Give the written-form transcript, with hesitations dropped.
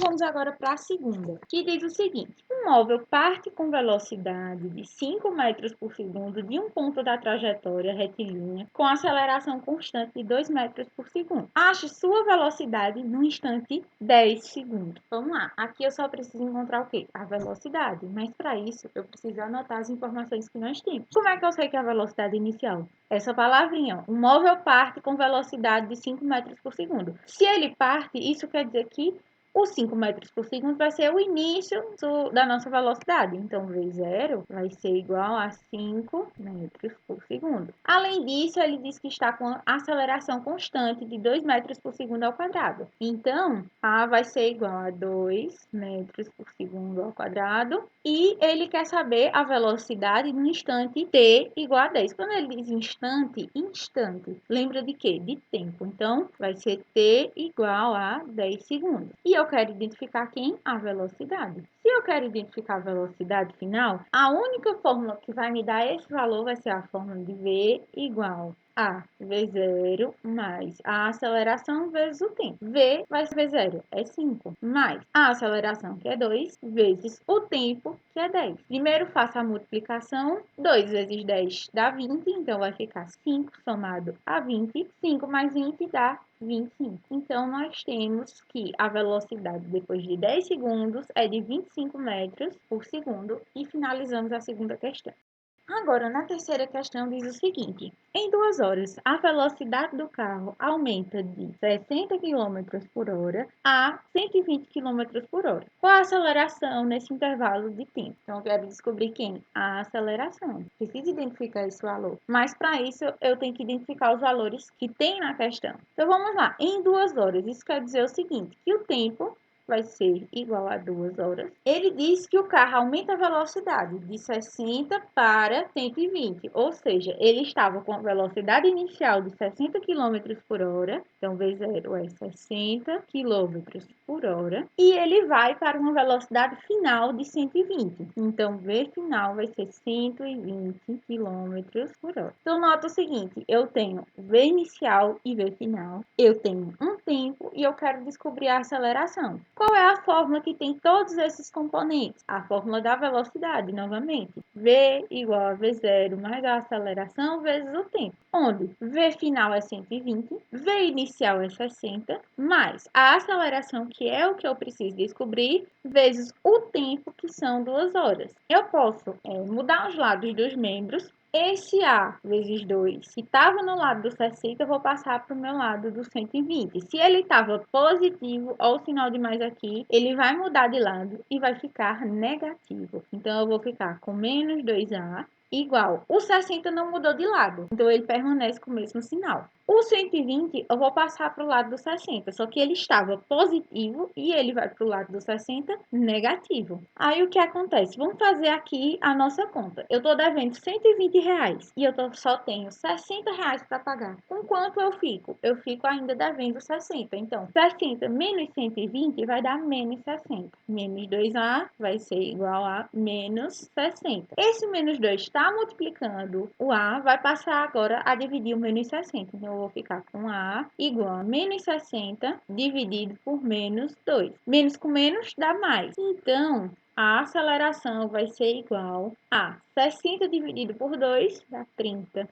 vamos agora para a segunda, que diz o seguinte: um móvel parte com velocidade de 5 metros por segundo de um ponto da trajetória retilínea com aceleração constante de 2 metros por segundo. Ache sua velocidade no instante 10 segundos. Vamos lá, aqui eu só preciso encontrar o quê? A velocidade, mas para isso eu preciso anotar as informações que nós temos. Como é que eu sei que é a velocidade inicial? Essa palavrinha, ó, um móvel parte com velocidade de 5 metros por segundo. Se ele parte, isso quer dizer que os 5 metros por segundo vai ser o início da nossa velocidade. Então, V0 vai ser igual a 5 metros por segundo. Além disso, ele diz que está com aceleração constante de 2 metros por segundo ao quadrado. Então, A vai ser igual a 2 metros por segundo ao quadrado. E ele quer saber a velocidade no instante t igual a 10. Quando ele diz instante, lembra de quê? De tempo. Então, vai ser t igual a 10 segundos. E eu quero identificar quem? A velocidade. Se eu quero identificar a velocidade final, a única fórmula que vai me dar esse valor vai ser a fórmula de V igual a V0 mais a aceleração vezes o tempo. V vai ser V0, é 5, mais a aceleração, que é 2, vezes o tempo, que é 10. Primeiro faço a multiplicação, 2 vezes 10 dá 20, então vai ficar 5 somado a 20, 5 mais 20 dá 25. Então, nós temos que a velocidade depois de 10 segundos é de 25 metros por segundo e finalizamos a segunda questão. Agora, na terceira questão, diz o seguinte: em 2 horas, a velocidade do carro aumenta de 60 km por hora a 120 km por hora. Qual a aceleração nesse intervalo de tempo? Então, eu quero descobrir quem? A aceleração. Preciso identificar esse valor. Mas, para isso, eu tenho que identificar os valores que tem na questão. Então, vamos lá. Em 2 horas, isso quer dizer o seguinte, que o tempo vai ser igual a 2 horas. Ele diz que o carro aumenta a velocidade de 60 para 120, ou seja, ele estava com a velocidade inicial de 60 km por hora, então V0 é 60 km por hora, e ele vai para uma velocidade final de 120, então V final vai ser 120 km por hora. Então, nota o seguinte, eu tenho V inicial e V final, eu tenho um tempo e eu quero descobrir a aceleração. Qual é a fórmula que tem todos esses componentes? A fórmula da velocidade, novamente. V igual a V0 mais a aceleração vezes o tempo. Onde V final é 120, V inicial é 60, mais a aceleração, que é o que eu preciso descobrir, vezes o tempo, que são 2 horas. Eu posso mudar os lados dos membros. Esse A vezes 2, que estava no lado do 60, eu vou passar para o meu lado do 120. Se ele estava positivo, olha o sinal de mais aqui, ele vai mudar de lado e vai ficar negativo. Então, eu vou ficar com menos 2A igual. O 60 não mudou de lado, então ele permanece com o mesmo sinal. O 120 eu vou passar para o lado do 60, só que ele estava positivo e ele vai para o lado do 60 negativo. Aí o que acontece? Vamos fazer aqui a nossa conta. Eu estou devendo R$ 120 e eu só tenho R$ 60 para pagar. Com quanto eu fico? Eu fico ainda devendo 60. Então, 60 menos 120 vai dar menos 60. Menos 2A vai ser igual a menos 60. Esse menos 2 está multiplicando o A, vai passar agora a dividir o menos 60. Então, eu vou ficar com A igual a menos 60 dividido por menos 2. Menos com menos dá mais. Então, a aceleração vai ser igual a 60 dividido por 2 dá 30.